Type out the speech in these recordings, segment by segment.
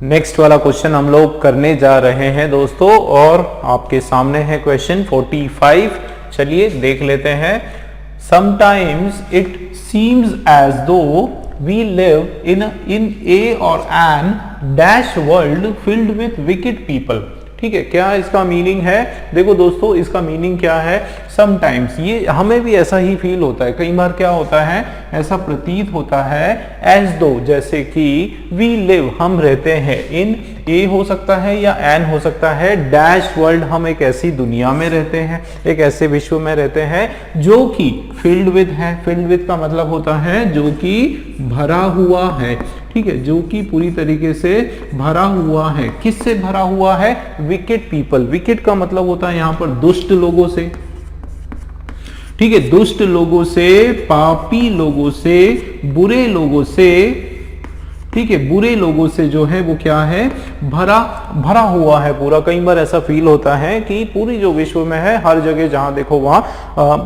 Next वाला question हम लोग करने जा रहे हैं दोस्तों, और आपके सामने है क्वेश्चन 45। चलिए देख लेते हैं। Sometimes it seems as though we live in a और an dash world filled with wicked people. ठीक है, क्या इसका मीनिंग है? देखो दोस्तों, इसका मीनिंग क्या है? समटाइम्स, ये हमें भी ऐसा ही फील होता है। कई बार क्या होता है, ऐसा प्रतीत होता है एज दो, जैसे कि वी लिव, हम रहते हैं, इन ए हो सकता है या एन हो सकता है, डैश वर्ल्ड, हम एक ऐसी दुनिया में रहते हैं, एक ऐसे विश्व में रहते हैं जो कि फील्ड विद है। फील्ड विद का मतलब होता है जो कि भरा हुआ है। ठीक है, जो कि पूरी तरीके से भरा हुआ है। किससे भरा हुआ है? Wicked people. विकेड का मतलब होता है यहां पर दुष्ट लोगों से। ठीक है, दुष्ट लोगों से, पापी लोगों से, बुरे लोगों से। ठीक है, बुरे लोगों से जो है वो क्या है? भरा हुआ है पूरा। कई बार ऐसा फील होता है कि पूरी जो विश्व में है, हर जगह जहां देखो वहां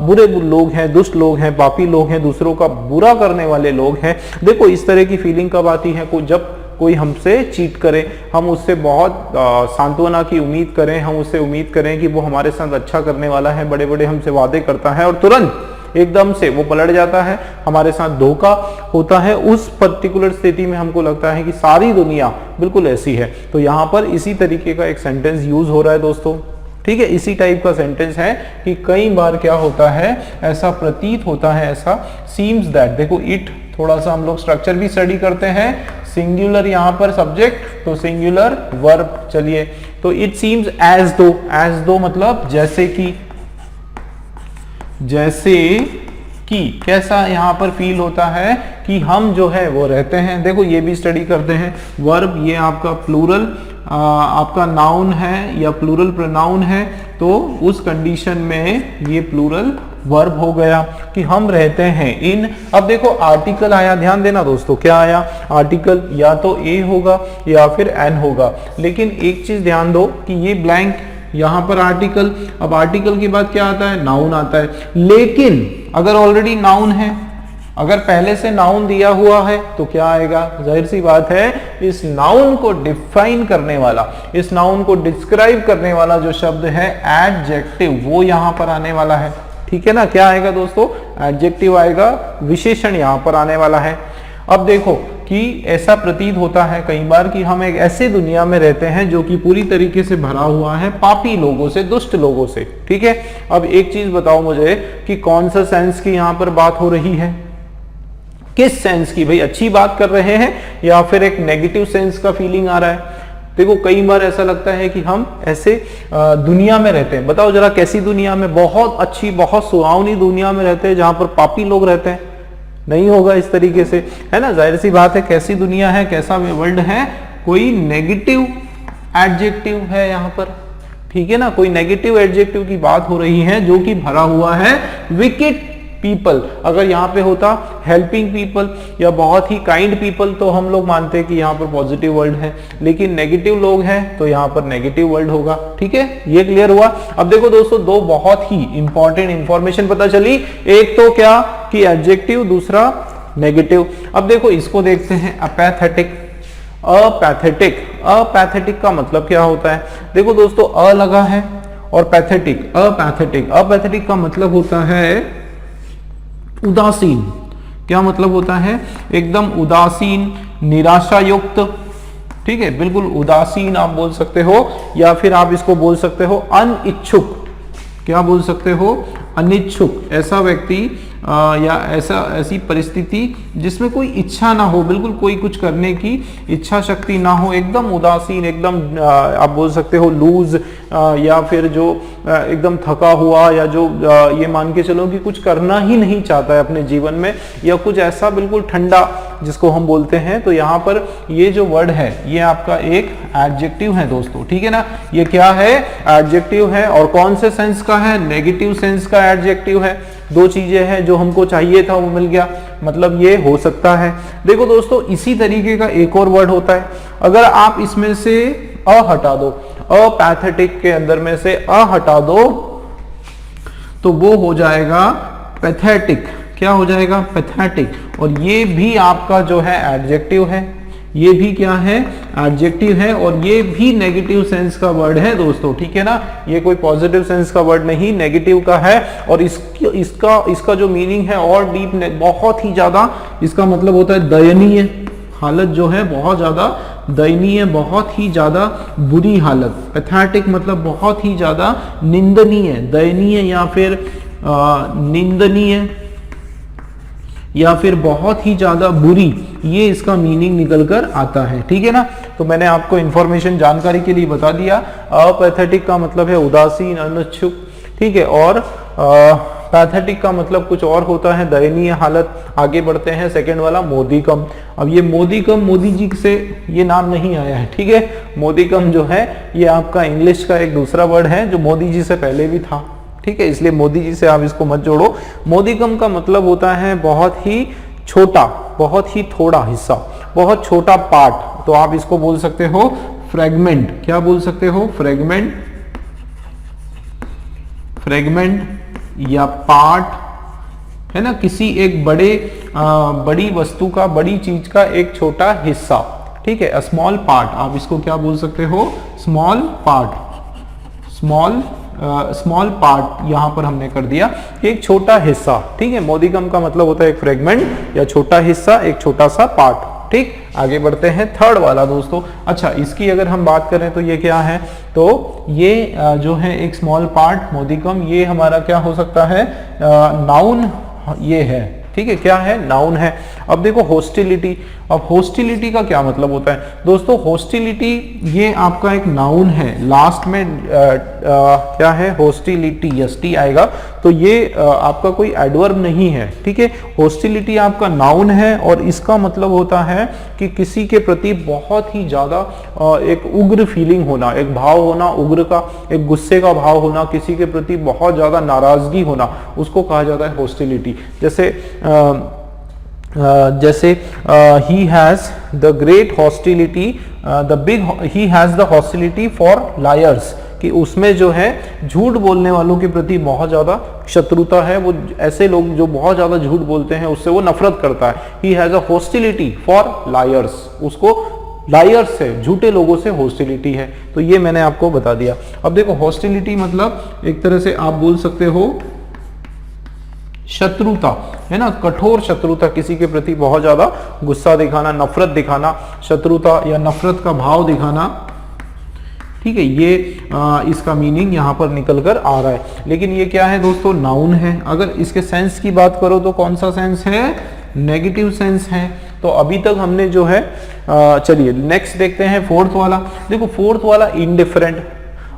बुरे लोग हैं, दुष्ट लोग हैं, पापी लोग हैं, दूसरों का बुरा करने वाले लोग हैं। देखो इस तरह की फीलिंग कब आती है? जब कोई हमसे चीट करे, हम उससे बहुत सांत्वना की उम्मीद करें, हम उससे उम्मीद करें कि वो हमारे साथ अच्छा करने वाला है, बड़े बड़े हमसे वादे करता है और तुरंत एकदम से वो पलट जाता है, हमारे साथ धोखा होता है। उस पर्टिकुलर स्थिति में हमको लगता है कि सारी दुनिया बिल्कुल ऐसी है। तो यहाँ पर इसी तरीके का एक सेंटेंस यूज हो रहा है दोस्तों। ठीक है, इसी टाइप का सेंटेंस है कि कई बार क्या होता है, ऐसा प्रतीत होता है, ऐसा सीम्स दैट। देखो इट, थोड़ा सा हम लोग स्ट्रक्चर भी स्टडी करते हैं। सिंगुलर यहाँ पर सब्जेक्ट, तो सिंगुलर वर्ब। चलिए, तो इट सीम्स एज दो। एज दो मतलब जैसे कि, जैसे कि कैसा यहाँ पर फील होता है कि हम जो है वो रहते हैं। देखो ये भी स्टडी करते हैं। वर्ब, ये आपका प्लूरल आपका नाउन है या प्लूरल प्रोनाउन है, तो उस कंडीशन में ये प्लूरल वर्ब हो गया कि हम रहते हैं इन। अब देखो आर्टिकल आया, ध्यान देना दोस्तों, क्या आया? आर्टिकल या तो ए होगा या फिर एन होगा। लेकिन एक चीज ध्यान दो कि ये ब्लैंक, यहां पर आर्टिकल। अब आर्टिकल के बाद क्या आता है? नाउन आता है। लेकिन अगर ऑलरेडी नाउन है, अगर पहले से नाउन दिया हुआ है तो क्या आएगा? जाहिर सी बात है, इस नाउन को डिफाइन करने वाला, इस नाउन को डिस्क्राइब करने वाला जो शब्द है एडजेक्टिव, वो यहां पर आने वाला है। ठीक है ना, क्या आएगा दोस्तों? एडजेक्टिव आएगा, विशेषण यहां पर आने वाला है। अब देखो कि ऐसा प्रतीत होता है कई बार कि हम एक ऐसे दुनिया में रहते हैं जो कि पूरी तरीके से भरा हुआ है पापी लोगों से, दुष्ट लोगों से। ठीक है, अब एक चीज बताओ मुझे कि कौन सा सेंस की यहां पर बात हो रही है? किस सेंस की? भाई अच्छी बात कर रहे हैं या फिर एक नेगेटिव सेंस का फीलिंग आ रहा है? देखो कई बार ऐसा लगता है कि हम ऐसे दुनिया में रहते हैं। बताओ जरा कैसी दुनिया में? बहुत अच्छी, बहुत सुहावनी दुनिया में रहते हैं जहां पर पापी लोग रहते हैं? नहीं होगा इस तरीके से, है ना? जाहिर सी बात है, कैसी दुनिया है, कैसा वर्ल्ड है? कोई नेगेटिव एडजेक्टिव है यहाँ पर। ठीक है ना, कोई नेगेटिव एडजेक्टिव की बात हो रही है जो कि भरा हुआ है विकेड पीपल। अगर यहाँ पे होता हेल्पिंग पीपल या बहुत ही काइंड पीपल तो हम लोग मानते हैं कि यहाँ पर पॉजिटिव वर्ड है, लेकिन नेगेटिव लोग हैं तो यहाँ पर नेगेटिव वर्ड होगा। ठीक है, ये क्लियर हुआ। अब देखो दोस्तों, दो बहुत ही इंपॉर्टेंट इंफॉर्मेशन पता चली। एक तो क्या कि एडजेक्टिव, दूसरा नेगेटिव। अब देखो इसको देखते हैं, अपैथेटिक। अपैथेटिक, अपैथेटिक का मतलब क्या होता है? देखो दोस्तों, अ लगा है और पैथेटिक, अपैथेटिक। अपैथेटिक का मतलब होता है उदासीन। क्या मतलब होता है? एकदम उदासीन, निराशा युक्त। ठीक है, बिल्कुल उदासीन आप बोल सकते हो, या फिर आप इसको बोल सकते हो अनिच्छुक। क्या बोल सकते हो? अनिच्छुक। ऐसा व्यक्ति या ऐसी परिस्थिति जिसमें कोई इच्छा ना हो, बिल्कुल कोई कुछ करने की इच्छा शक्ति ना हो, एकदम उदासीन, एकदम आप बोल सकते हो लूज, या फिर जो एकदम थका हुआ, या जो ये मान के चलो कि कुछ करना ही नहीं चाहता है अपने जीवन में, या कुछ ऐसा बिल्कुल ठंडा जिसको हम बोलते हैं। तो यहाँ पर ये जो वर्ड है ये आपका एक एडजेक्टिव है दोस्तों। ठीक है ना, ये क्या है? एडजेक्टिव है। और कौन से सेंस का है? नेगेटिव सेंस का एडजेक्टिव है। दो चीजें हैं, जो हमको चाहिए था वो मिल गया, मतलब ये हो सकता है। देखो दोस्तों, इसी तरीके का एक और वर्ड होता है। अगर आप इसमें से अ हटा दो, अपैथेटिक के अंदर में से अ हटा दो, तो वो हो जाएगा पैथेटिक। क्या हो जाएगा? पैथेटिक। और ये भी आपका जो है एडजेक्टिव है, ये भी क्या है, एडजेक्टिव है, और ये भी नेगेटिव सेंस का वर्ड है दोस्तों, ठीक है ना। ये कोई पॉजिटिव सेंस का वर्ड नहीं, नेगेटिव का है, और इसका जो मीनिंग है और डीप, बहुत ही ज्यादा, इसका मतलब होता है दयनीय हालत जो है, बहुत ज्यादा दयनीय, बहुत ही ज्यादा बुरी हालत। पैथेटिक मतलब बहुत ही ज्यादा निंदनीय, दयनीय या फिर निंदनीय या फिर बहुत ही ज्यादा बुरी, ये इसका मीनिंग निकल कर आता है, ठीक है ना। तो मैंने आपको इंफॉर्मेशन जानकारी के लिए बता दिया। अपैथेटिक का मतलब है उदासीन, अनिच्छुक, ठीक है, और पैथेटिक का मतलब कुछ और होता है, दयनीय हालत। आगे बढ़ते हैं, सेकंड वाला मोदीकम। अब ये मोदीकम, मोदी जी से ये नाम नहीं आया है, ठीक है। मोदीकम जो है ये आपका इंग्लिश का एक दूसरा वर्ड है जो मोदी जी से पहले भी था, ठीक है, इसलिए मोदी जी से आप इसको मत जोड़ो। मोदीकम का मतलब होता है बहुत ही छोटा, बहुत ही थोड़ा हिस्सा, बहुत छोटा पार्ट। तो आप इसको बोल सकते हो फ्रेगमेंट। क्या बोल सकते हो? फ्रेगमेंट, फ्रेगमेंट या पार्ट, है ना, किसी एक बड़ी वस्तु का, बड़ी चीज का एक छोटा हिस्सा, ठीक है, स्मॉल पार्ट। आप इसको क्या बोल सकते हो? स्मॉल पार्ट, स्मॉल पार्ट यहां पर हमने कर दिया, एक छोटा हिस्सा, ठीक है। मोदीकम का मतलब होता है एक फ्रेगमेंट या छोटा हिस्सा, एक छोटा सा पार्ट, ठीक। आगे बढ़ते हैं, थर्ड वाला दोस्तों। अच्छा, इसकी अगर हम बात करें तो ये क्या है? तो ये जो है एक स्मॉल पार्ट, मोदीकम, ये हमारा क्या हो सकता है? नाउन ये है, ठीक है, क्या है? नाउन है। अब देखो हॉस्टिलिटी। अब हॉस्टिलिटी का क्या मतलब होता है दोस्तों? हॉस्टिलिटी ये आपका एक नाउन है, लास्ट में क्या है? हॉस्टिलिटी, एसटी आएगा, तो ये आपका कोई एडवर्ब नहीं है, ठीक है। हॉस्टिलिटी आपका नाउन है और इसका मतलब होता है कि किसी के प्रति बहुत ही ज्यादा एक उग्र फीलिंग होना, एक भाव होना उग्र का, एक गुस्से का भाव होना, किसी के प्रति बहुत ज्यादा नाराजगी होना, उसको कहा जाता है हॉस्टिलिटी। जैसे he has the great hostility, he has the hostility for liars, कि उसमें जो है झूठ बोलने वालों के प्रति बहुत ज्यादा शत्रुता है। वो ऐसे लोग जो बहुत ज्यादा झूठ बोलते हैं उससे वो नफरत करता है। he has a hostility for liars, उसको लायर्स से, झूठे लोगों से हॉस्टिलिटी है। तो ये मैंने आपको बता दिया। अब देखो हॉस्टिलिटी मतलब एक तरह से आप बोल सकते हो शत्रुता, है ना, कठोर शत्रुता, किसी के प्रति बहुत ज्यादा गुस्सा दिखाना, नफरत दिखाना, शत्रुता या नफरत का भाव दिखाना, ठीक है। ये इसका मीनिंग यहां पर निकल कर आ रहा है। लेकिन ये क्या है दोस्तों? नाउन है। अगर इसके सेंस की बात करो तो कौन सा सेंस है? नेगेटिव सेंस है। तो अभी तक हमने जो है चलिए नेक्स्ट देखते हैं, फोर्थ वाला। देखो फोर्थ वाला इनडिफरेंट।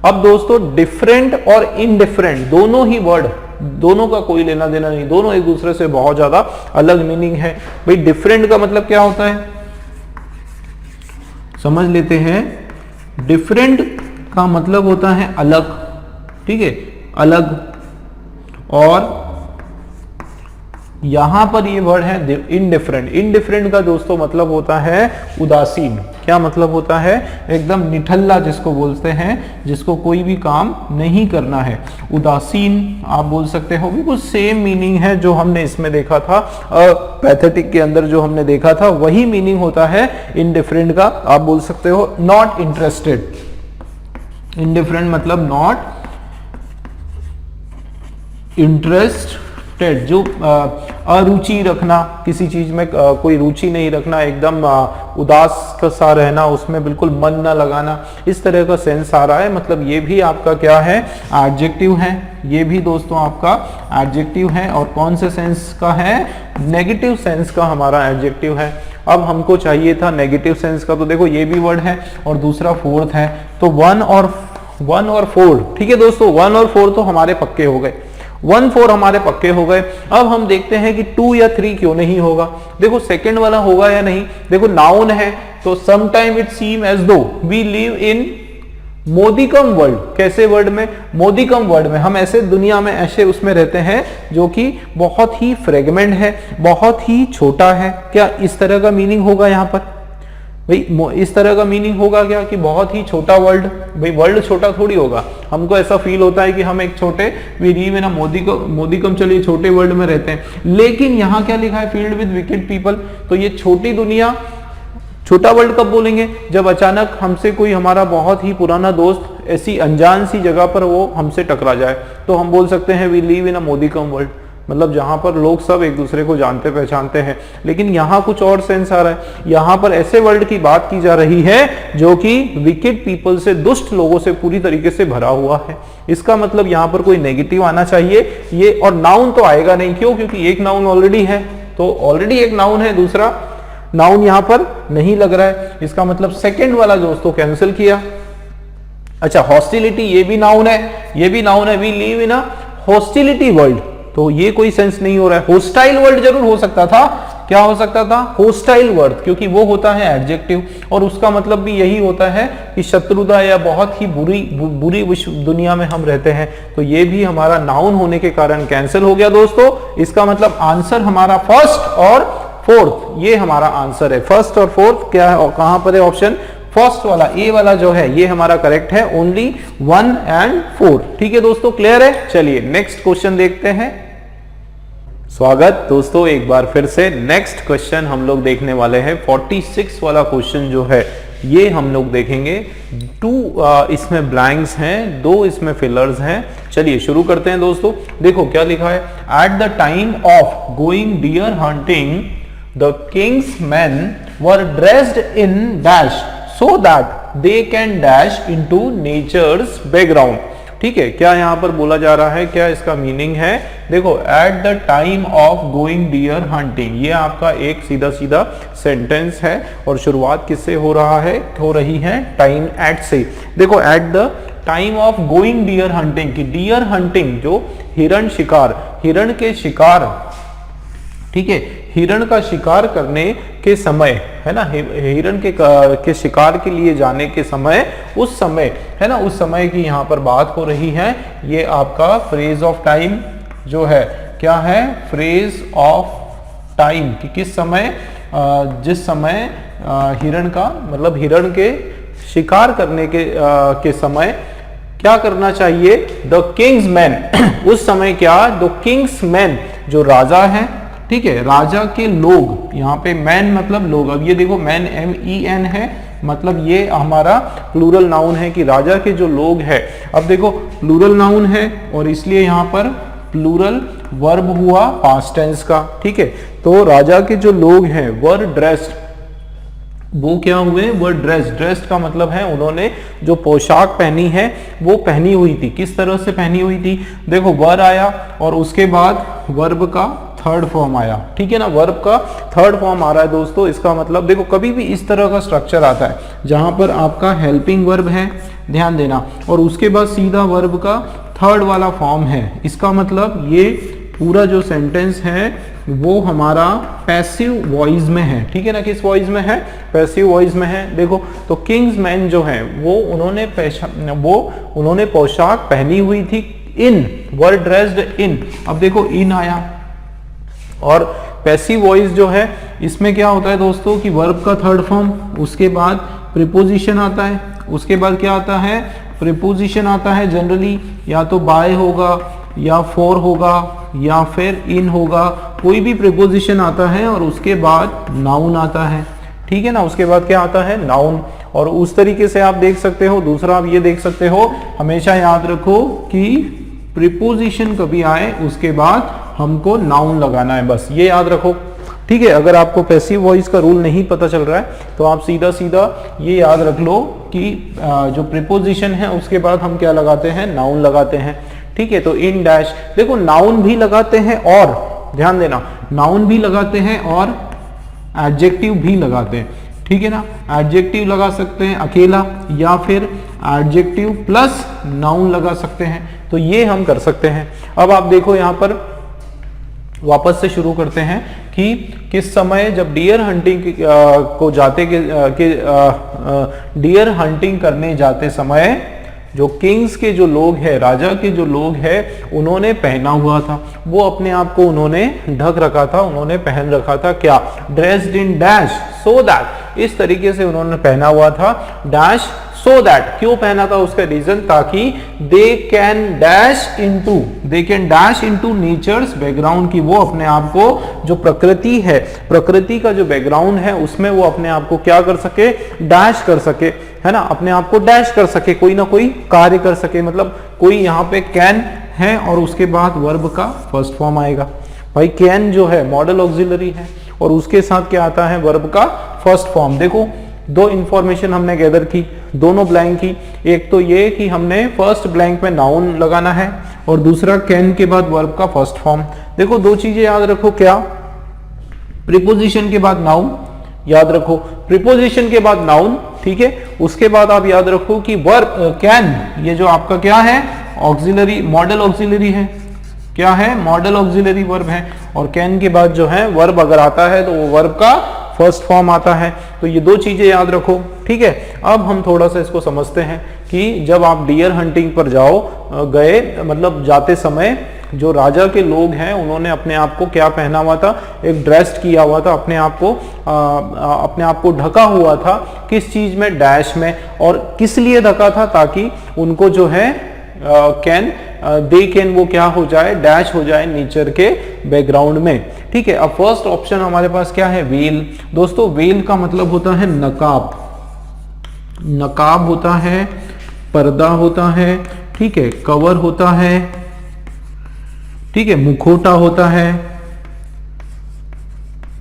अब दोस्तों डिफरेंट और इनडिफरेंट दोनों ही वर्ड, दोनों का कोई लेना देना नहीं, दोनों एक दूसरे से बहुत ज्यादा अलग मीनिंग है। भाई डिफरेंट का मतलब क्या होता है समझ लेते हैं। डिफरेंट का मतलब होता है अलग, ठीक है, अलग। और यहां पर ये वर्ड है इनडिफरेंट। इनडिफरेंट का दोस्तों मतलब होता है उदासीन। क्या मतलब होता है? एकदम निठल्ला जिसको बोलते हैं, जिसको कोई भी काम नहीं करना है, उदासीन आप बोल सकते हो। बिल्कुल सेम मीनिंग है जो हमने इसमें देखा था, पैथेटिक के अंदर जो हमने देखा था, वही मीनिंग होता है इनडिफरेंट का। आप बोल सकते हो नॉट इंटरेस्टेड। इनडिफरेंट मतलब नॉट इंटरेस्ट, जो अरुचि रखना, किसी चीज में कोई रुचि नहीं रखना, एकदम उदास सा रहना, उसमें बिल्कुल मन ना लगाना, इस तरह का सेंस आ रहा है। मतलब ये भी आपका क्या है? एडजेक्टिव है। ये भी दोस्तों आपका एडजेक्टिव है। और कौन से सेंस का है? नेगेटिव सेंस का हमारा एडजेक्टिव है। अब हमको चाहिए था नेगेटिव सेंस का, तो देखो ये भी वर्ड है और दूसरा फोर्थ है। तो वन और फोर, ठीक है दोस्तों, 1 और 4 तो हमारे पक्के हो गए, 1 4 हमारे पक्के हो गए। अब हम देखते हैं कि 2 या 3 क्यों नहीं होगा। देखो सेकंड वाला होगा या नहीं। देखो नाउन है तो sometime it seem as though we live in मोदीकम world. कैसे वर्ड में? मोदीकम वर्ल्ड में। हम ऐसे दुनिया में ऐसे उसमें रहते हैं जो कि बहुत ही फ्रेगमेंट है, बहुत ही छोटा है। क्या इस तरह का मीनिंग होगा यहाँ पर? भाई इस तरह का मीनिंग होगा क्या कि बहुत ही छोटा वर्ल्ड? भाई वर्ल्ड छोटा थोड़ी होगा। हमको ऐसा फील होता है कि हम एक छोटे मोदीकम चलिए छोटे वर्ल्ड में रहते हैं। लेकिन यहाँ क्या लिखा है? Field with wicked people. तो ये छोटी दुनिया, छोटा वर्ल्ड कब बोलेंगे? जब अचानक हमसे कोई हमारा बहुत ही पुराना दोस्त ऐसी अनजान सी जगह पर वो हमसे टकरा जाए, तो हम बोल सकते हैं we live in a modicum world, मतलब जहां पर लोग सब एक दूसरे को जानते पहचानते हैं। लेकिन यहाँ कुछ और सेंस आ रहा है, यहाँ पर ऐसे वर्ल्ड की बात की जा रही है जो कि विकेड पीपल से, दुष्ट लोगों से पूरी तरीके से भरा हुआ है। इसका मतलब यहाँ पर कोई नेगेटिव आना चाहिए ये, और नाउन तो आएगा नहीं। क्यों? क्योंकि एक नाउन ऑलरेडी है, तो ऑलरेडी एक नाउन है, दूसरा नाउन यहां पर नहीं लग रहा है। इसका मतलब सेकंड वाला दोस्तों कैंसिल किया। अच्छा, हॉस्टिलिटी ये भी नाउन है, ये भी नाउन है, we live in a hostility world, तो ये कोई सेंस नहीं हो रहा है। होस्टाइल वर्ल्ड जरूर हो सकता था, क्या हो सकता था? होस्टाइल वर्ल्ड, क्योंकि वो होता है एडजेक्टिव, और उसका मतलब भी यही होता है कि शत्रुता या बहुत ही बुरी विश्व दुनिया में हम रहते हैं। तो ये भी हमारा नाउन होने के कारण कैंसिल हो गया दोस्तों। इसका मतलब आंसर हमारा फर्स्ट और फोर्थ, ये हमारा आंसर है। फर्स्ट और फोर्थ क्या है, कहां पर है ऑप्शन? फर्स्ट वाला, ए वाला जो है ये हमारा करेक्ट है। Only 1 and 4। ठीक है दोस्तों, क्लियर है? चलिए नेक्स्ट क्वेश्चन देखते हैं। स्वागत दोस्तों एक बार फिर से। नेक्स्ट क्वेश्चन हम लोग देखने वाले हैं 46 वाला क्वेश्चन जो है ये हम लोग देखेंगे। 2 इसमें ब्लैंक्स हैं, 2 इसमें फिलर्स हैं। चलिए शुरू करते हैं दोस्तों। देखो क्या लिखा है, at the time of going deer hunting the king's men were dressed in dash so that they can dash into nature's background। ठीक है, क्या यहां पर बोला जा रहा है, क्या इसका मीनिंग है? देखो, at the time of going deer hunting, ये आपका एक सीधा सीधा सेंटेंस है, और शुरुआत किससे हो रहा है? हो रही है टाइम एट से। देखो, at the time of going deer hunting, की डियर हंटिंग जो हिरण शिकार, हिरण के शिकार, ठीक है, हिरण का शिकार करने के समय है ना, हिरण के शिकार के लिए जाने के समय, उस समय है ना, उस समय की यहाँ पर बात हो रही है। ये आपका फ्रेज ऑफ टाइम जो है, क्या है? फ्रेज ऑफ टाइम, कि किस समय, जिस समय हिरण का मतलब हिरण के शिकार करने के समय क्या करना चाहिए? द किंग्स मैन, उस समय क्या? द किंग्स मैन, जो राजा है, ठीक है, राजा के लोग, यहाँ पे मैन मतलब लोग। अब ये देखो, मैन MEN है, मतलब ये हमारा प्लूरल नाउन है कि राजा के जो लोग हैं। अब देखो प्लूरल नाउन है और इसलिए यहाँ पर प्लूरल वर्ब हुआ पास्ट टेंस का। ठीक है, तो राजा के जो लोग हैं वर ड्रेस्ड, वो क्या हुए? वर ड्रेस्ड। ड्रेस्ड का मतलब है उन्होंने जो पोशाक पहनी है वो पहनी हुई थी। किस तरह से पहनी हुई थी? देखो, वर आया और उसके बाद वर्ब का थर्ड फॉर्म आया। ठीक है ना, वर्ब का थर्ड फॉर्म आ रहा है दोस्तों। इसका मतलब देखो, कभी भी इस तरह का स्ट्रक्चर आता है जहां पर आपका हेल्पिंग वर्ब है, ध्यान देना, और उसके बाद सीधा वर्ब का थर्ड वाला फॉर्म है। इसका मतलब ये पूरा जो सेंटेंस है वो हमारा पैसिव वॉइस में है। ठीक है ना, किस वॉइस में है? पैसिव वॉइस में है। देखो, तो किंग्स मैन जो है वो उन्होंने पोशाक पहनी हुई थी। इन, वर ड्रेस्ड इन, अब देखो इन आया, और पैसिव वॉइस जो है इसमें क्या होता है दोस्तों कि वर्ब का थर्ड फॉर्म, उसके बाद प्रीपोजिशन आता है, उसके बाद क्या आता है? प्रीपोजिशन आता है। जनरली या तो बाय होगा या फॉर होगा या फिर इन होगा, कोई भी प्रीपोजिशन आता है और उसके बाद नाउन आता है। ठीक है ना, उसके बाद क्या आता है? नाउन। और उस तरीके से आप देख सकते हो। दूसरा आप ये देख सकते हो, हमेशा याद रखो कि प्रीपोजिशन कभी आए उसके बाद हमको नाउन लगाना है, बस ये याद रखो। ठीक है, अगर आपको पैसिव वॉइस का रूल नहीं पता चल रहा है तो आप सीधा सीधा ये याद रख लो कि जो प्रीपोजिशन है उसके बाद हम क्या लगाते हैं? नाउन लगाते हैं। ठीक है, तो इन डैश, देखो नाउन भी लगाते हैं और ध्यान देना, नाउन भी लगाते हैं और एडजेक्टिव भी लगाते हैं। ठीक है ना, एडजेक्टिव लगा सकते हैं अकेला या फिर एडजेक्टिव प्लस नाउन लगा सकते हैं, तो ये हम कर सकते हैं। अब आप देखो यहाँ पर वापस से शुरू करते हैं कि किस समय जब डियर हंटिंग को जाते डियर हंटिंग करने जाते समय जो किंग्स के जो लोग हैं, राजा के जो लोग हैं, उन्होंने पहना हुआ था, वो अपने आप को उन्होंने ढक रखा था, उन्होंने पहन रखा था। क्या? Dressed in dash so that, इस तरीके से उन्होंने पहना हुआ था। डैश सो दैट, क्यों पहना था उसका रीजन, ताकि they can dash into nature's background, की वो अपने आप को जो प्रकृति है, प्रकृति का जो बैकग्राउंड है उसमें वो अपने आप को क्या कर सके, डैश कर सके, है ना, अपने आप को डैश कर सके, कोई ना कोई कार्य कर सके। मतलब कोई यहाँ पे कैन है और उसके बाद वर्ब का फर्स्ट फॉर्म आएगा। भाई कैन जो है मॉडल ऑक्सिलरी है और उसके साथ क्या आता है, वर्ब का फर्स्ट फॉर्म। देखो दो इंफॉर्मेशन हमने गैदर की, दोनों ब्लैंक की। एक तो ये कि हमने फर्स्ट ब्लैंक में नाउन लगाना है और दूसरा कैन के बाद वर्ब का फर्स्ट फॉर्म। देखो दो चीजें याद रखो, क्या, प्रीपोजिशन के बाद नाउन याद रखो, प्रीपोजिशन के बाद नाउन, ठीक है। उसके बाद आप याद रखो कि वर्ब कैन, ये जो आपका क्या है, ऑक्सिलरी, मॉडल ऑक्सिलरी है, क्या है, मॉडल ऑक्सिलरी वर्ब है। और कैन के बाद जो है वर्ब अगर आता है तो वो वर्ब का फर्स्ट फॉर्म आता है। तो ये दो चीजें याद रखो, ठीक है। अब हम थोड़ा सा इसको समझते हैं कि जब आप डियर हंटिंग पर गए, मतलब जाते समय जो राजा के लोग हैं उन्होंने अपने आप को क्या पहना हुआ था, एक ड्रेस्ड किया हुआ था, अपने आप को ढका हुआ था, किस चीज में, डैश में। और किस लिए ढका था, ताकि उनको जो है कैन दे कैन वो क्या हो जाए, डैश हो जाए नेचर के बैकग्राउंड में, ठीक है। अब फर्स्ट ऑप्शन हमारे पास क्या है, वेल। दोस्तों वेल का मतलब होता है नकाब, नकाब होता है, पर्दा होता है, ठीक है, कवर होता है, ठीक है, मुखौटा होता है,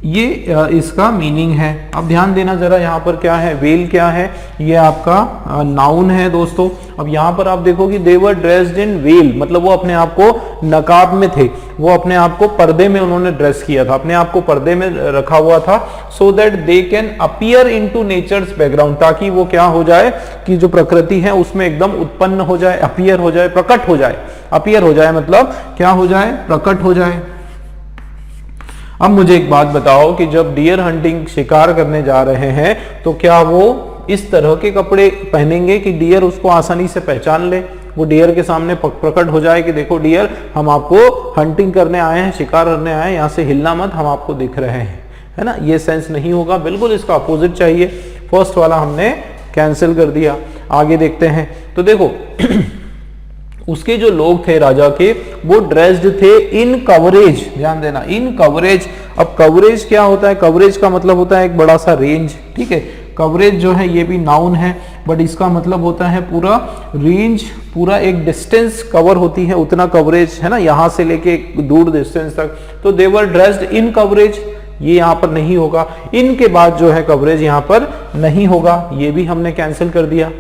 ये इसका मीनिंग है। अब ध्यान देना जरा, यहाँ पर क्या है, वेल क्या है, ये आपका नाउन है दोस्तों। अब यहाँ पर आप देखो कि दे वर ड्रेस्ड इन वेल, मतलब वो अपने आप को नकाब में थे, वो अपने आप को पर्दे में उन्होंने ड्रेस किया था, अपने आप को पर्दे में रखा हुआ था, so that they can appear into nature's background, ताकि वो क्या हो जाए कि जो प्रकृति है उसमें एकदम उत्पन्न हो जाए, अपीयर हो जाए, प्रकट हो जाए। अपीयर हो जाए मतलब क्या हो जाए, प्रकट हो जाए। अब मुझे एक बात बताओ कि जब डियर हंटिंग शिकार करने जा रहे हैं तो क्या वो इस तरह के कपड़े पहनेंगे कि डियर उसको आसानी से पहचान ले, वो डियर के सामने प्रकट हो जाए कि देखो डियर, हम आपको हंटिंग करने आए हैं, शिकार करने आए हैं, यहाँ से हिलना मत, हम आपको दिख रहे हैं, है ना। ये सेंस नहीं होगा, बिल्कुल इसका अपोजिट चाहिए। फर्स्ट वाला हमने कैंसिल कर दिया। आगे देखते हैं तो देखो उसके जो लोग थे राजा के, वो ड्रेस्ड थे इन कवरेज, ध्यान देना, इन कवरेज। अब कवरेज क्या होता है, कवरेज का मतलब होता है एक बड़ा सा रेंज, ठीक है। कवरेज जो है ये भी नाउन है, बट इसका मतलब होता है पूरा रेंज, पूरा एक डिस्टेंस कवर होती है, उतना कवरेज, है ना, यहां से लेके दूर डिस्टेंस तक। तो दे वर ड्रेस्ड इन कवरेज, ये यहां पर नहीं होगा। इनके बाद जो है कवरेज यहां पर नहीं होगा, ये भी हमने कैंसिल कर दिया,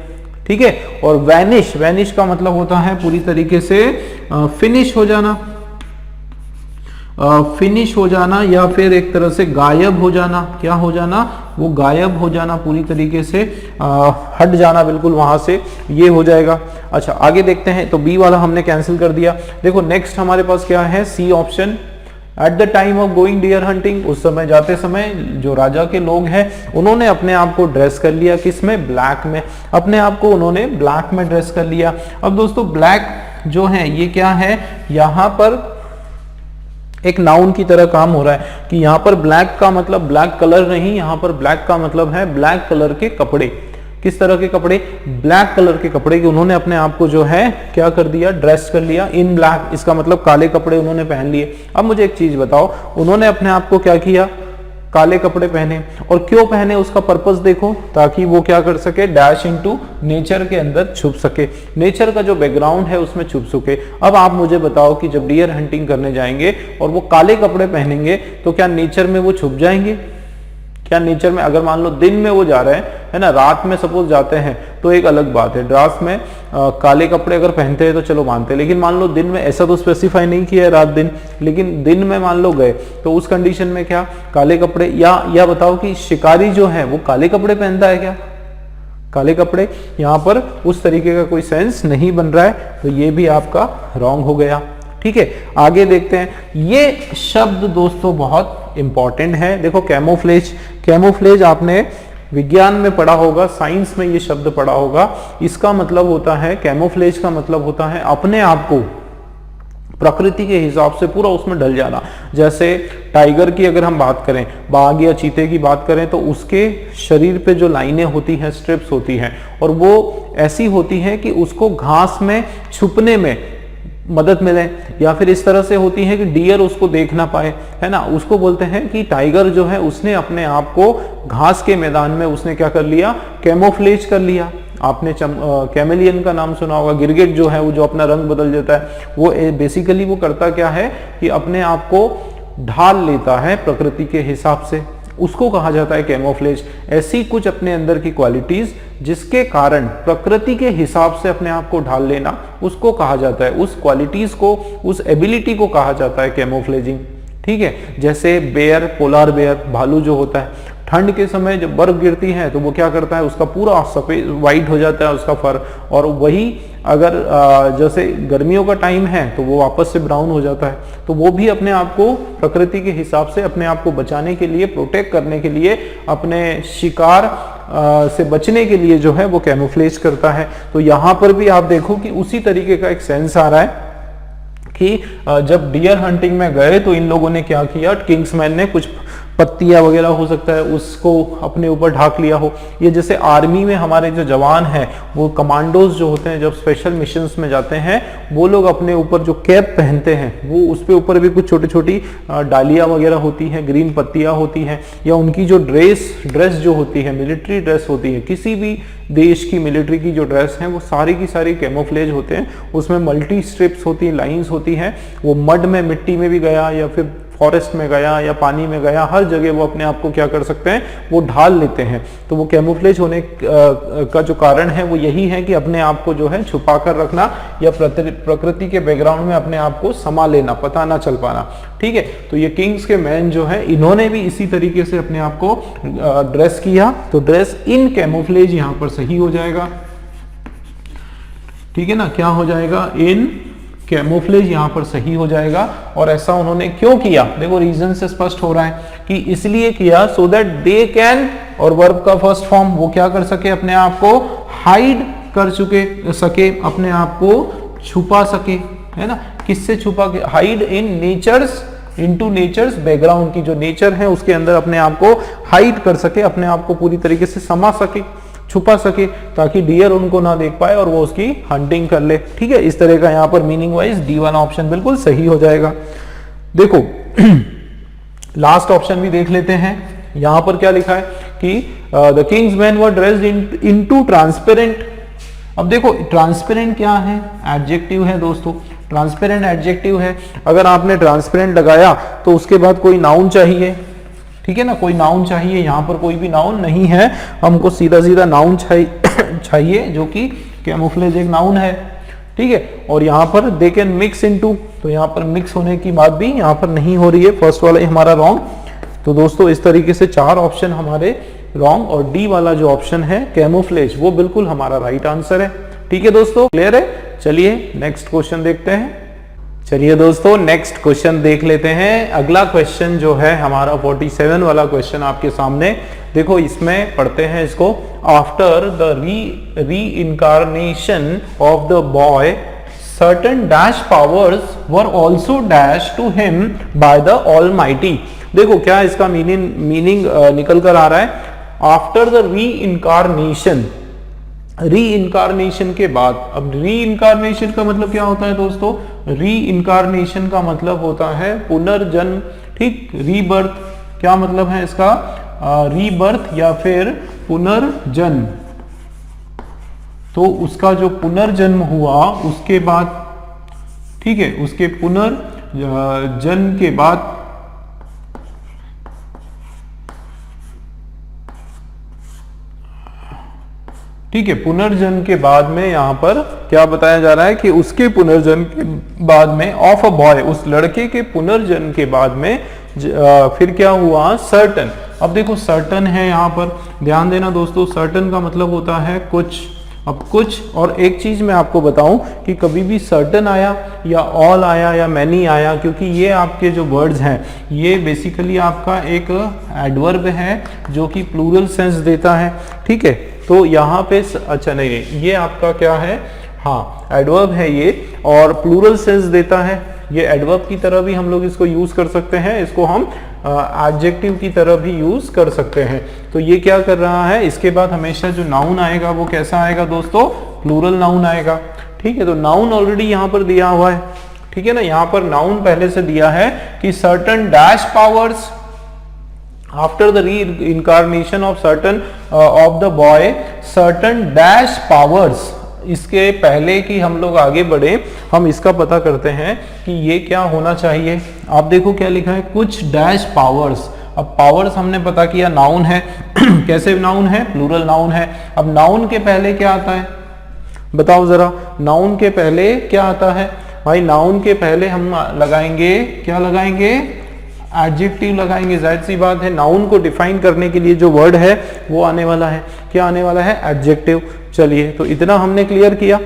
ठीक है। और वैनिश, वैनिश का मतलब होता है पूरी तरीके से फिनिश हो जाना, फिनिश हो जाना, या फिर एक तरह से गायब हो जाना। क्या हो जाना, वो गायब हो जाना, पूरी तरीके से हट जाना बिल्कुल वहां से, ये हो जाएगा। अच्छा आगे देखते हैं, तो बी वाला हमने कैंसिल कर दिया। देखो नेक्स्ट हमारे पास क्या है, C option. At the time of going deer hunting, उस समय जाते समय जो राजा के लोग हैं उन्होंने अपने आप को ड्रेस कर लिया, किसमें, ब्लैक में, अपने आप को उन्होंने ब्लैक में ड्रेस कर लिया। अब दोस्तों ब्लैक जो है ये क्या है, यहां पर एक नाउन की तरह काम हो रहा है कि यहां पर ब्लैक का मतलब ब्लैक कलर नहीं, यहां पर ब्लैक का मतलब है ब्लैक कलर के कपड़े। किस तरह के कपड़े, ब्लैक कलर के कपड़े कि उन्होंने अपने आप को जो है क्या कर दिया, ड्रेस कर लिया इन ब्लैक, इसका मतलब काले कपड़े उन्होंने पहन लिए। अब मुझे एक चीज बताओ, उन्होंने अपने आप को क्या किया, काले कपड़े पहने, और क्यों पहने उसका पर्पस देखो, ताकि वो क्या कर सके, डैश इनटू नेचर के अंदर छुप सके, नेचर का जो बैकग्राउंड है उसमें छुप सके। अब आप मुझे बताओ कि जब डियर हंटिंग करने जाएंगे और वो काले कपड़े पहनेंगे तो क्या नेचर में वो छुप जाएंगे, क्या नेचर में, अगर मान लो दिन में वो जा रहे हैं, है ना, रात में सपोज जाते हैं तो एक अलग बात है, रात में काले कपड़े अगर पहनते हैं तो चलो मानते हैं, लेकिन मान लो दिन में, ऐसा तो स्पेसिफाई नहीं किया है रात दिन, लेकिन दिन में मान लो गए तो उस कंडीशन में क्या काले कपड़े, या बताओ कि शिकारी जो है वो काले कपड़े पहनता है क्या, काले कपड़े, यहां पर उस तरीके का कोई सेंस नहीं बन रहा है, तो ये भी आपका रॉन्ग हो गया, ठीक है। आगे देखते हैं, ये शब्द दोस्तों बहुत इंपॉर्टेंट है। देखो कैमोफ्लेज, कैमोफ्लेज आपने विज्ञान में पढ़ा होगा, साइंस में ये शब्द पढ़ा होगा। इसका मतलब होता है, कैमोफ्लेज का मतलब होता है अपने आप को प्रकृति के हिसाब से पूरा उसमें ढल जाना। जैसे टाइगर की अगर हम बात करें, बाघ या चीते की बात करें, तो उसके शरीर पे जो लाइनें होती हैं, स्ट्रिप्स होती हैं, और वो ऐसी होती हैं कि उसको घास में छुपने में मदद मिले, या फिर इस तरह से होती है कि डियर उसको देख ना पाए, है ना। उसको बोलते हैं कि टाइगर जो है उसने अपने आप को घास के मैदान में उसने क्या कर लिया, कैमोफ्लेज कर लिया। आपने कैमेलियन का नाम सुना होगा, गिरगिट जो है वो जो अपना रंग बदल देता है, वो बेसिकली वो करता क्या है कि अपने आप को ढाल लेता है प्रकृति के हिसाब से, उसको कहा जाता है कैमोफ्लेज। ऐसी कुछ अपने अंदर की क्वालिटीज जिसके कारण प्रकृति के हिसाब से अपने आप को ढाल लेना, उसको कहा जाता है, उस क्वालिटीज को, उस एबिलिटी को कहा जाता है कैमोफ्लेजिंग। ठीक है, जैसे बेयर, पोलार बेयर, भालू जो होता है, ठंड के समय जब बर्फ गिरती है तो वो क्या करता है, उसका पूरा सफेद वाइट हो जाता है उसका फर, और वही अगर जैसे गर्मियों का टाइम है तो वो वापस से ब्राउन हो जाता है। तो वो भी अपने आप को प्रकृति के हिसाब से अपने आप को बचाने के लिए, प्रोटेक्ट करने के लिए, अपने शिकार से बचने के लिए जो है वो कैमोफ्लेज करता है। तो यहाँ पर भी आप देखो कि उसी तरीके का एक सेंस आ रहा है कि जब डियर हंटिंग में गए तो इन लोगों ने क्या किया, किंग्समैन ने कुछ पत्तियां वगैरह हो सकता है उसको अपने ऊपर ढाक लिया हो। ये जैसे आर्मी में हमारे जो जवान हैं, वो कमांडोज जो होते हैं, जब स्पेशल मिशंस में जाते हैं, वो लोग अपने ऊपर जो कैप पहनते हैं, वो उस पे ऊपर भी कुछ छोटी छोटी डालियां वगैरह होती हैं, ग्रीन पत्तियां होती हैं, या उनकी जो ड्रेस जो होती है, मिलिट्री ड्रेस होती है, किसी भी देश की मिलिट्री की जो ड्रेस है, वो सारी की सारी कैमोफ्लेज होते हैं। उसमें मल्टी स्ट्रिप्स होती हैं, लाइंस होती हैं। वो मड में, मिट्टी में भी गया, या फिर फॉरेस्ट में गया, या पानी में गया, हर जगह वो अपने आप को क्या कर सकते हैं, वो ढाल लेते हैं। तो वो कैमोफ्लेज होने का जो कारण है वो यही है कि अपने आप को जो है छुपा कर रखना, या प्रकृति के बैकग्राउंड में अपने आप को समा लेना, पता ना चल पाना। ठीक है, तो ये किंग्स के मैन जो है, इन्होंने भी इसी तरीके से अपने आप को ड्रेस किया। तो ड्रेस इन कैमोफ्लेज यहां पर सही हो जाएगा। ठीक है ना, क्या हो जाएगा, इन कैमोफ्लेज यहां पर सही हो जाएगा। और ऐसा उन्होंने क्यों किया, देखो रीजन से स्पष्ट हो रहा है कि इसलिए किया, सो दैट दे कैन, और वर्ब का फर्स्ट फॉर्म, वो क्या कर सके, अपने आप को हाइड कर सके, अपने आप को छुपा सके, है ना। किससे छुपा के, hide in nature's, into nature's background, की जो नेचर है उसके अंदर अपने आप को हाइड कर सके, अपने आप को पूरी तरीके से समा सके, छुपा सके, ताकि डियर उनको ना देख पाए और वो उसकी हंटिंग कर ले। ठीक है, इस तरह का यहाँ पर मीनिंग वाइज डी वाला ऑप्शन बिल्कुल सही हो जाएगा। देखो लास्ट ऑप्शन भी देख लेते हैं। यहां पर क्या लिखा है कि the king's men were dressed into transparent. अब देखो ट्रांसपेरेंट क्या है, एडजेक्टिव है दोस्तों, ट्रांसपेरेंट एडजेक्टिव है। अगर आपने ट्रांसपेरेंट लगाया तो उसके बाद कोई नाउन चाहिए, ठीक है ना, कोई नाउन चाहिए। यहाँ पर कोई भी नाउन नहीं है, हमको सीधा सीधा नाउन चाहिए, जो कि कैमोफ्लेज एक नाउन है। ठीक है, और यहाँ पर दे कैन मिक्स इनटू, तो यहाँ पर मिक्स होने की बात भी यहाँ पर नहीं हो रही है, फर्स्ट वाला ही हमारा रॉन्ग। तो दोस्तों इस तरीके से 4 ऑप्शन हमारे रॉन्ग, और डी वाला जो ऑप्शन है कैमोफ्लेज, वो बिल्कुल हमारा राइट आंसर है। ठीक है दोस्तों, क्लियर है। चलिए नेक्स्ट क्वेश्चन देखते हैं। चलिए दोस्तों नेक्स्ट क्वेश्चन देख लेते हैं। अगला क्वेश्चन जो है हमारा 47 वाला क्वेश्चन आपके सामने, देखो इसमें पढ़ते हैं इसको। आफ्टर द री incarnation of the boy certain dash powers were also dashed to him by the Almighty। देखो क्या इसका मीनिंग निकल कर आ रहा है, आफ्टर द री इनकारनेशन के बाद। अब री इनकारनेशन का मतलब क्या होता है दोस्तों, री इनकारनेशन का मतलब होता है पुनर्जन्म। ठीक, रीबर्थ क्या मतलब है इसका, रीबर्थ या फिर पुनर्जन्म। तो उसका जो पुनर्जन्म हुआ उसके बाद, ठीक है, उसके पुनर्जन्म के बाद, ठीक है, पुनर्जन्म के बाद में यहां पर क्या बताया जा रहा है कि उसके पुनर्जन्म के बाद में, ऑफ अ बॉय, उस लड़के के पुनर्जन्म के बाद में फिर क्या हुआ, सर्टन। अब देखो सर्टन है यहां पर, ध्यान देना दोस्तों, सर्टन का मतलब होता है कुछ। अब कुछ, और एक चीज मैं आपको बताऊं कि कभी भी सर्टन आया या ऑल आया या मैनी आया, क्योंकि ये आपके जो वर्ड्स हैं ये बेसिकली आपका एक एडवर्ब है जो कि प्लूरल सेंस देता है। ठीक है, तो यहाँ पे अच्छा नहीं, ये आपका क्या है, हाँ एडवर्ब है ये, और प्लूरल सेंस देता है। ये एडवर्ब की तरह भी हम लोग इसको यूज कर सकते हैं, इसको हम एडजेक्टिव की तरह भी यूज कर सकते हैं। तो ये क्या कर रहा है, इसके बाद हमेशा जो नाउन आएगा वो कैसा आएगा दोस्तों, प्लूरल नाउन आएगा। ठीक है, तो नाउन ऑलरेडी यहाँ पर दिया हुआ है, ठीक है ना, यहाँ पर नाउन पहले से दिया है कि certain dash powers after the reincarnation of certain of the boy, certain dash powers. इसके पहले कि हम लोग आगे बढ़े हम इसका पता करते हैं कि ये क्या होना चाहिए। आप देखो क्या लिखा है, कुछ डैश पावर्स। अब पावर्स हमने पता किया नाउन है कैसे नाउन है, प्लूरल नाउन है। अब नाउन के पहले क्या आता है बताओ जरा, नाउन के पहले क्या आता है भाई, नाउन के पहले हम लगाएंगे, क्या लगाएंगे, एडजेक्टिव लगाएंगे। जाहिर सी बात है, नाउन को डिफाइन करने के लिए जो वर्ड है वो आने वाला है, क्या आने वाला है, एडजेक्टिव। चलिए, तो इतना हमने क्लियर किया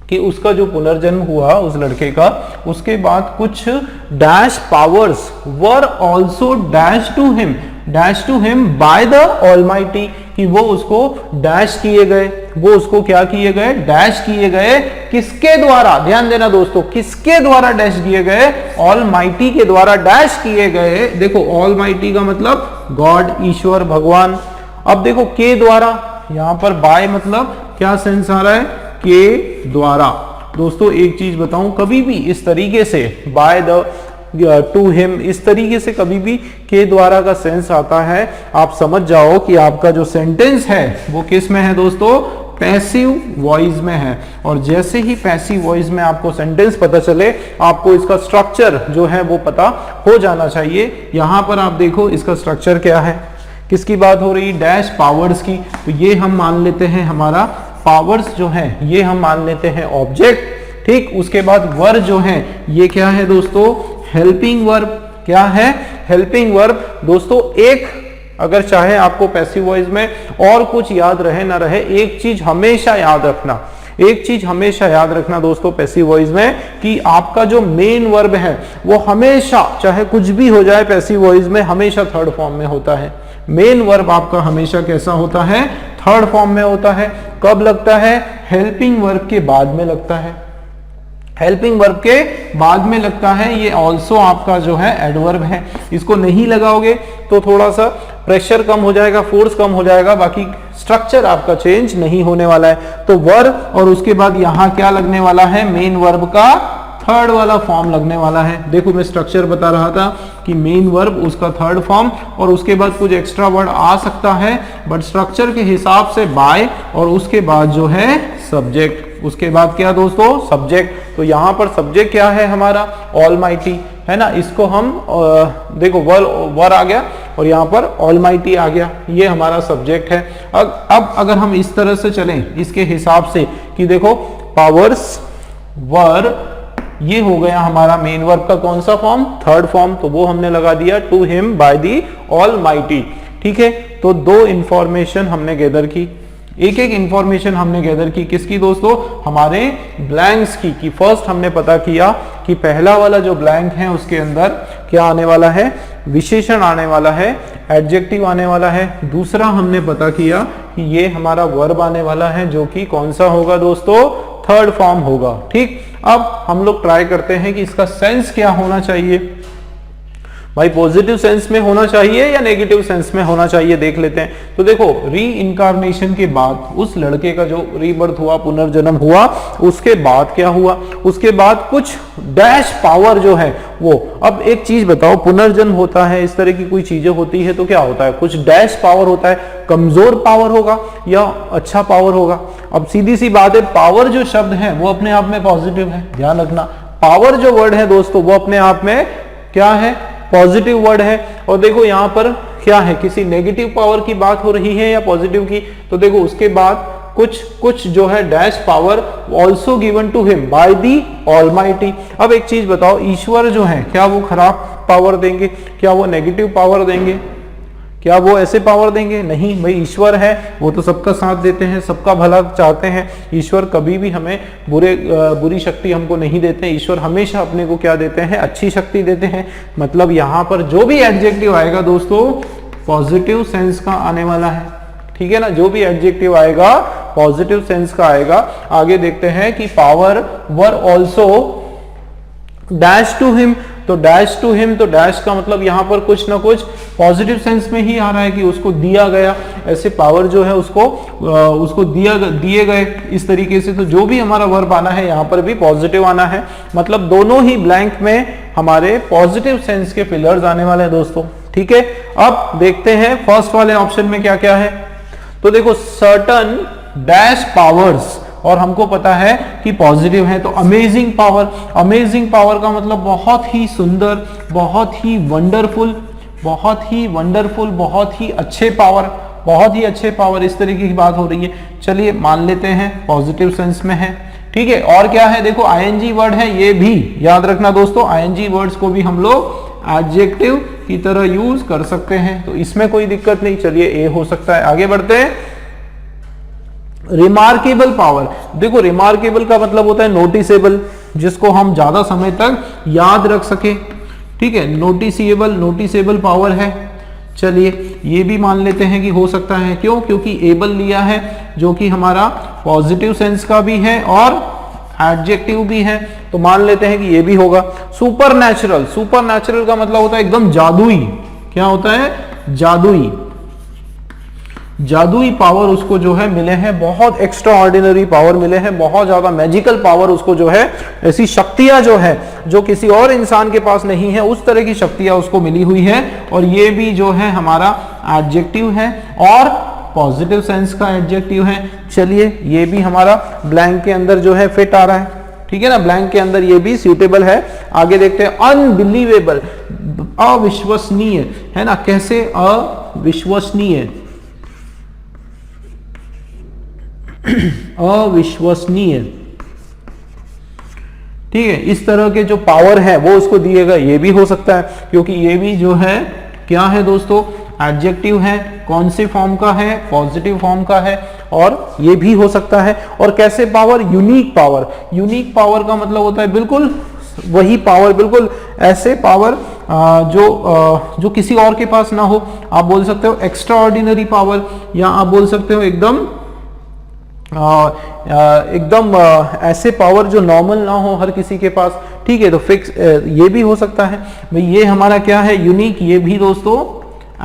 कि उसका जो पुनर्जन्म हुआ उस लड़के का, उसके बाद कुछ dash powers were also dash to him by the almighty, कि वो उसको डैश किए गए, वो उसको क्या किए गए, डैश किए गए। किसके द्वारा, ध्यान देना दोस्तों, किसके द्वारा डैश किए गए, ऑलमाइटी के द्वारा डैश किए गए। देखो ऑलमाइटी का मतलब गॉड, ईश्वर, भगवान। अब देखो के द्वारा, यहां पर बाय मतलब क्या सेंस आ रहा है, के द्वारा। दोस्तों एक चीज बताऊं, कभी भी इस तरीके से बाय द, टू हिम, इस तरीके से कभी भी के द्वारा का सेंस आता है, आप समझ जाओ कि आपका जो सेंटेंस है वो किस में है दोस्तों, पैसिव वॉइस में है। और जैसे ही पैसिव वॉइस में आपको सेंटेंस पता चले, आपको इसका स्ट्रक्चर जो है वो पता हो जाना चाहिए। यहां पर आप देखो इसका स्ट्रक्चर क्या है, किसकी बात हो रही, डैश पावर्स की। तो ये हम मान लेते हैं हमारा पावर्स जो है ये हम मान लेते हैं ऑब्जेक्ट। ठीक, उसके बाद वर्ब जो है ये क्या है दोस्तों, हेल्पिंग वर्ब। क्या है, हेल्पिंग वर्ब। दोस्तों एक, अगर चाहे आपको पैसिव वॉइस में और कुछ याद रहे ना रहे, एक चीज हमेशा याद रखना, एक चीज हमेशा याद रखना दोस्तों पैसिव वॉइस में, कि आपका जो मेन वर्ब है वो हमेशा, चाहे कुछ भी हो जाए पैसिव वॉइस में, हमेशा थर्ड फॉर्म में होता है। मेन वर्ब आपका हमेशा कैसा होता है, थर्ड फॉर्म में होता है। कब लगता है, हेल्पिंग वर्ब के बाद में लगता है, हेल्पिंग वर्ब के बाद में लगता है। ये ऑल्सो आपका जो है एडवर्ब है, इसको नहीं लगाओगे तो थोड़ा सा प्रेशर कम हो जाएगा, फोर्स कम हो जाएगा, बाकी स्ट्रक्चर आपका चेंज नहीं होने वाला है। तो वर्ब और उसके बाद यहां क्या लगने वाला है, मेन वर्ब का थर्ड वाला फॉर्म लगने वाला है। देखो मैं स्ट्रक्चर बता रहा था कि मेन वर्ब उसका थर्ड फॉर्म, और उसके बाद कुछ एक्स्ट्रा वर्ड आ सकता है, बट स्ट्रक्चर के हिसाब से बाय, और उसके बाद जो है सब्जेक्ट। उसके बाद क्या दोस्तों, सब्जेक्ट। तो यहां पर सब्जेक्ट क्या है हमारा, ऑलमाइटी है ना। इसको हम देखो वर आ गया और यहाँ पर ऑलमाइटी आ गया, ये हमारा सब्जेक्ट है। अब अगर हम इस तरह से चलें इसके हिसाब से कि देखो पावर्स वर, ये हो गया हमारा मेन वर्ब का कौन सा फॉर्म, थर्ड फॉर्म, तो वो हमने लगा दिया to him by the almighty. ठीक है, तो दो इंफॉर्मेशन हमने गैदर की, एक एक इंफॉर्मेशन हमने गैदर की, किसकी दोस्तों, हमारे ब्लैंक्स की। कि फर्स्ट हमने पता किया कि पहला वाला जो ब्लैंक है उसके अंदर क्या आने वाला है, विशेषण आने वाला है, एडजेक्टिव आने वाला है। दूसरा हमने पता किया कि ये हमारा वर्ब आने वाला है, जो कि कौन सा होगा दोस्तों, थर्ड फॉर्म होगा। ठीक, अब हम लोग ट्राई करते हैं कि इसका सेंस क्या होना चाहिए भाई, पॉजिटिव सेंस में होना चाहिए या नेगेटिव सेंस में होना चाहिए, देख लेते हैं। तो देखो री इनकारनेशन के बाद उस लड़के का जो रीबर्थ हुआ, पुनर्जन्म हुआ, उसके बाद क्या हुआ, उसके बाद कुछ डैश पावर जो है वो। अब एक चीज बताओ, पुनर्जन्म होता है, इस तरह की कोई चीजें होती है तो क्या होता है, कुछ डैश पावर होता है, कमजोर पावर होगा या अच्छा पावर होगा। अब सीधी सी बात है, पावर जो शब्द है वो अपने आप में पॉजिटिव है, ध्यान रखना। पावर जो वर्ड है दोस्तों वो अपने आप में क्या है, पॉजिटिव वर्ड है। और देखो यहां पर क्या है, किसी नेगेटिव पावर की बात हो रही है या पॉजिटिव की, तो देखो उसके बाद कुछ जो है dash power also given to him by the almighty. अब एक चीज बताओ, ईश्वर जो है क्या वो खराब पावर देंगे, क्या वो नेगेटिव पावर देंगे, क्या वो ऐसे पावर देंगे, नहीं भाई। ईश्वर है वो तो सबका साथ देते हैं, सबका भला चाहते हैं। ईश्वर कभी भी हमें बुरी शक्ति हमको नहीं देते। ईश्वर हमेशा अपने को क्या देते हैं, अच्छी शक्ति देते हैं। मतलब यहाँ पर जो भी एडजेक्टिव आएगा दोस्तों पॉजिटिव सेंस का आने वाला है, ठीक है ना। जो भी एडजेक्टिव आएगा पॉजिटिव सेंस का आएगा। आगे देखते हैं कि power were also dash to him, तो डैश टू हिम, तो डैश का मतलब यहाँ पर कुछ ना कुछ पॉजिटिव सेंस में ही आ रहा है कि उसको दिया गया, ऐसे पावर जो है उसको दिए गए इस तरीके से। तो जो भी हमारा वर्ब आना है यहाँ पर भी पॉजिटिव आना है, मतलब दोनों ही ब्लैंक में हमारे पॉजिटिव सेंस के पिलर्स आने वाले हैं दोस्तों। ठीक है, अब देखते हैं फर्स्ट वाले ऑप्शन में क्या क्या है। तो देखो सर्टन डैश पावर्स, और हमको पता है कि पॉजिटिव है, तो अमेजिंग पावर, अमेजिंग पावर का मतलब बहुत ही सुंदर, बहुत ही वंडरफुल, बहुत ही वंडरफुल, बहुत ही अच्छे पावर, बहुत ही अच्छे पावर, इस तरीके की बात हो रही है। चलिए मान लेते हैं पॉजिटिव सेंस में है। ठीक है, और क्या है, देखो आईएनजी वर्ड है, ये भी याद रखना दोस्तों, आईएनजी वर्ड्स को भी हम लोग एडजेक्टिव की तरह यूज कर सकते हैं, तो इसमें कोई दिक्कत नहीं। चलिए ए हो सकता है। आगे बढ़ते हैं। रिमार्केबल पावर, देखो रिमार्केबल का मतलब होता है नोटिसेबल, जिसको हम ज्यादा समय तक याद रख सके। ठीक है, नोटिसेबल, नोटिसेबल पावर है। चलिए ये भी मान लेते हैं कि हो सकता है, क्यों, क्योंकि एबल लिया है जो कि हमारा पॉजिटिव सेंस का भी है और एडजेक्टिव भी है, तो मान लेते हैं कि ये भी होगा। सुपर नेचुरल, सुपर नेचुरल का मतलब होता है एकदम जादुई, क्या होता है, जादुई, जादुई पावर उसको जो है मिले हैं, बहुत एक्स्ट्रा ऑर्डिनरी पावर मिले हैं, बहुत ज्यादा मैजिकल पावर उसको जो है, ऐसी शक्तियां जो है जो किसी और इंसान के पास नहीं है, उस तरह की शक्तियां उसको मिली हुई है। और ये भी जो है हमारा एडजेक्टिव है और पॉजिटिव सेंस का एडजेक्टिव है। चलिए ये भी हमारा ब्लैंक के अंदर जो है फिट आ रहा है। ठीक है ना, ब्लैंक के अंदर ये भी सूटेबल है। आगे देखते हैं। अनबिलीवेबल, अविश्वसनीय है ना, कैसे अविश्वसनीय, अविश्वसनीय। ठीक है, इस तरह के जो पावर है वो उसको दिएगा, ये भी हो सकता है, क्योंकि ये भी जो है क्या है दोस्तों, एडजेक्टिव है। कौन से फॉर्म का है, पॉजिटिव फॉर्म का है, और ये भी हो सकता है। और कैसे power, unique power, unique power का मतलब होता है बिल्कुल वही पावर, बिल्कुल ऐसे पावर जो किसी और के पास ना हो। आप बोल सकते हो एक्स्ट्रा ऑर्डिनरी पावर, या आप बोल सकते हो एकदम ऐसे पावर जो नॉर्मल ना हो हर किसी के पास। ठीक है, तो फिक्स ये भी हो सकता है भाई। ये हमारा क्या है, यूनिक, ये भी दोस्तों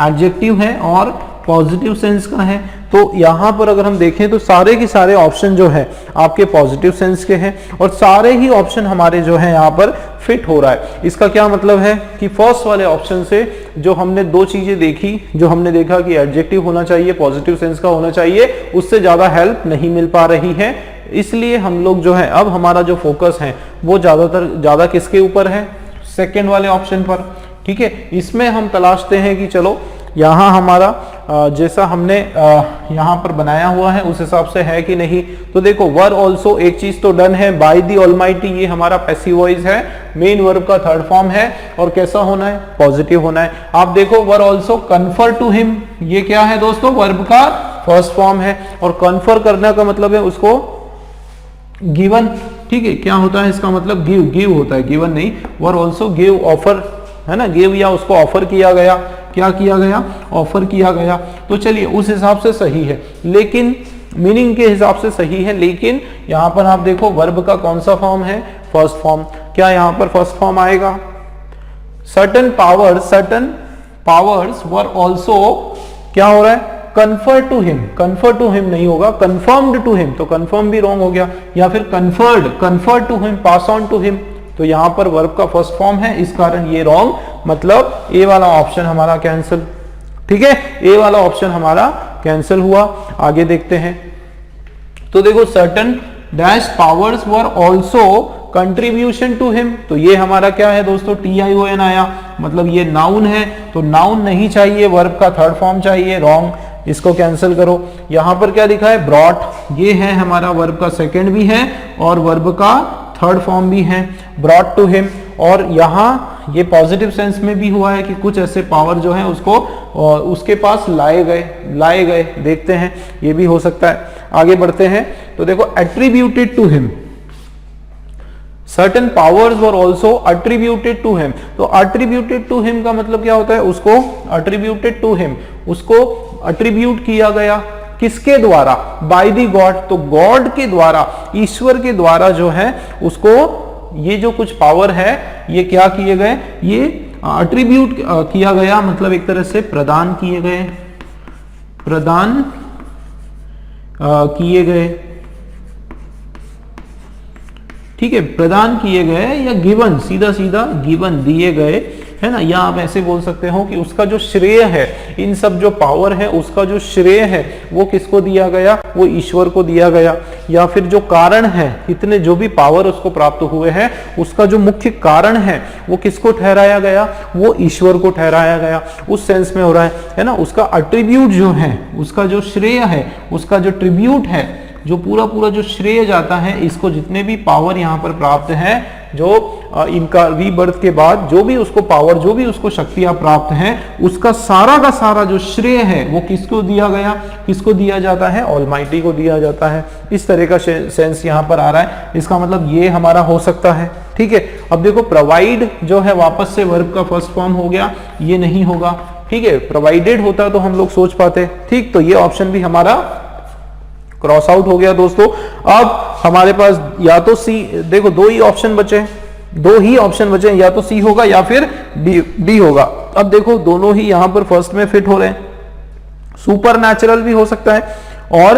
एडजेक्टिव है और पॉजिटिव सेंस का है। तो यहां पर अगर हम देखें तो सारे के सारे ऑप्शन जो है आपके पॉजिटिव सेंस के हैं, और सारे ही ऑप्शन हमारे जो है यहाँ पर फिट हो रहा है। इसका क्या मतलब है कि फर्स्ट वाले ऑप्शन से जो हमने दो चीजें देखी, जो हमने देखा कि एडजेक्टिव होना चाहिए, पॉजिटिव सेंस का होना चाहिए, उससे ज्यादा हेल्प नहीं मिल पा रही है। इसलिए हम लोग जो है, अब हमारा जो फोकस है वो ज्यादा किसके ऊपर है, सेकेंड वाले ऑप्शन पर। ठीक है, इसमें हम तलाशते हैं कि चलो यहाँ हमारा जैसा हमने यहाँ पर बनाया हुआ है उस हिसाब से है कि नहीं। तो देखो वर ऑल्सो, एक चीज तो डन है, बाय द ऑलमाइटी, ये हमारा पैसिव वॉइस है, मेन वर्ब का थर्ड फॉर्म है, और कैसा होना है, पॉजिटिव होना है। आप देखो were also confer to him, ये क्या है दोस्तों, वर्ब का फर्स्ट फॉर्म है, और कन्फर करने का मतलब है उसको गिवन। ठीक है, क्या होता है इसका मतलब, गिव, गिव होता है, गिवन नहीं। वर ऑल्सो गिव, ऑफर है ना, गिव या उसको ऑफर किया गया, क्या किया गया, ऑफर किया गया। तो चलिए उस हिसाब से सही है, लेकिन मीनिंग के हिसाब से सही है, लेकिन यहां पर आप देखो वर्ब का कौन सा फॉर्म है, फर्स्ट फॉर्म। क्या यहां पर फर्स्ट फॉर्म आएगा, सर्टन पावर्स वर ऑल्सो, क्या हो रहा है, confer to him, confer to him नहीं होगा, कन्फर्म्ड टू हिम, तो कन्फर्म भी रॉन्ग हो गया, या फिर conferred to him, pass on to him, तो यहां पर वर्ब का फर्स्ट फॉर्म है, इस कारण ये रॉन्ग, मतलब ए वाला ऑप्शन हमारा कैंसिल। ठीक है, ए वाला ऑप्शन हमारा कैंसिल हुआ। आगे देखते हैं। तो देखो certain dash powers were also contribution to him, तो ये हमारा क्या है दोस्तों, TION आया, मतलब ये नाउन है, तो नाउन नहीं चाहिए, वर्ब का थर्ड फॉर्म चाहिए, रॉन्ग, इसको कैंसिल करो। यहां पर क्या लिखा है, ब्रॉट, ये है हमारा वर्ब का सेकंड भी है और वर्ब का थर्ड फॉर्म भी है, ब्रॉट टू हिम। और यहाँ ये पॉजिटिव सेंस में भी हुआ है कि कुछ ऐसे पावर जो है उसको उसके पास लाए गए, देखते हैं, ये भी हो सकता है। आगे बढ़ते हैं। तो देखो attributed to him, certain powers were also attributed to him, तो अट्रीब्यूटेड टू हिम का मतलब क्या होता है, उसको अट्रीब्यूटेड टू हिम, उसको अट्रीब्यूट किया गया, किसके द्वारा, बाय द गॉड, तो गॉड के द्वारा, ईश्वर के द्वारा जो है उसको ये जो कुछ पावर है ये क्या किए गए, ये अट्रीब्यूट किया गया, मतलब एक तरह से प्रदान किए गए, प्रदान किए गए, ठीक है, प्रदान किए गए या गिवन, सीधा सीधा गिवन, दिए गए, है ना। या आप ऐसे बोल सकते हो कि उसका जो श्रेय है, इन सब जो पावर है उसका जो श्रेय है वो किसको दिया गया, वो ईश्वर को दिया गया। या फिर जो कारण है, इतने जो भी पावर उसको प्राप्त हुए हैं उसका जो मुख्य कारण है वो किसको ठहराया गया, वो ईश्वर को ठहराया गया। उस सेंस में हो रहा है ना। उसका अट्रीब्यूट जो है, उसका जो श्रेय है, उसका जो ट्रिब्यूट है, जो पूरा जो श्रेय जाता है, इसको जितने भी पावर यहाँ पर प्राप्त है, जो इनका रीबर्थ के बाद जो भी उसको पावर, जो भी उसको शक्तियां प्राप्त हैं, उसका सारा का सारा जो श्रेय है वो किसको दिया गया, किसको दिया जाता है, ऑलमाइटी को दिया जाता है। इस तरह का सेंस यहाँ पर आ रहा है। इसका मतलब ये हमारा हो सकता है, ठीक है। अब देखो प्रोवाइड जो है वापस से वर्ब का फर्स्ट फॉर्म हो गया, ये नहीं होगा, ठीक है। प्रोवाइडेड होता तो हम लोग सोच पाते, ठीक। तो ये ऑप्शन भी हमारा क्रॉस आउट हो गया दोस्तों। अब हमारे पास या तो सी, देखो दो ही ऑप्शन बचे, या तो सी होगा या फिर डी होगा। अब देखो दोनों ही यहां पर फर्स्ट में फिट हो रहे हैं। सुपर नेचुरल भी हो सकता है और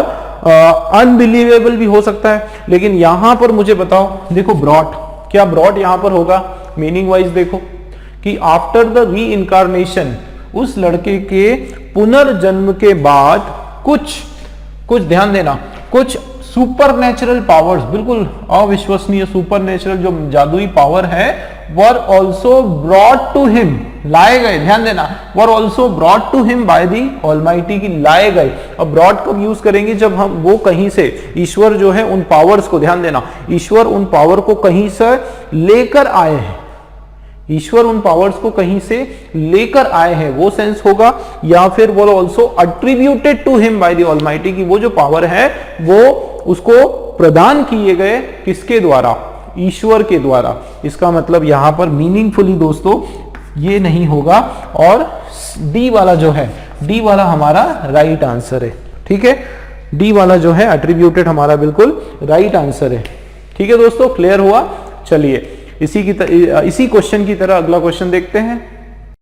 अनबिलीवेबल भी हो सकता है, लेकिन यहां पर मुझे बताओ, देखो ब्रॉट, क्या ब्रॉट यहां पर होगा? मीनिंग वाइज देखो कि आफ्टर द री इनकारनेशन, उस लड़के के पुनर्जन्म के बाद कुछ ध्यान देना, कुछ सुपर नेचुरल पावर्स, बिल्कुल अविश्वसनीय सुपर नेचुरल जो जादुई पावर है, were also brought to him, लाए गए, ध्यान देना, were also brought to him by the almighty, की लाए गए। अब ब्रॉट कब यूज करेंगे? जब हम वो कहीं से, ईश्वर जो है उन पावर्स को, ध्यान देना, ईश्वर उन पावर को कहीं से लेकर आए हैं, ईश्वर उन पावर्स को कहीं से लेकर आए हैं, वो सेंस होगा। या फिर वो also attributed to him by the almighty, की वो जो पावर है वो उसको प्रदान किए गए, किसके द्वारा? ईश्वर के द्वारा। इसका मतलब यहां पर मीनिंगफुली दोस्तों ये नहीं होगा, और डी वाला जो है, डी वाला हमारा राइट आंसर है, ठीक है। डी वाला जो है अट्रीब्यूटेड हमारा बिल्कुल राइट आंसर है, ठीक है दोस्तों। क्लियर हुआ? चलिए इसी क्वेश्चन की तरह अगला क्वेश्चन देखते हैं।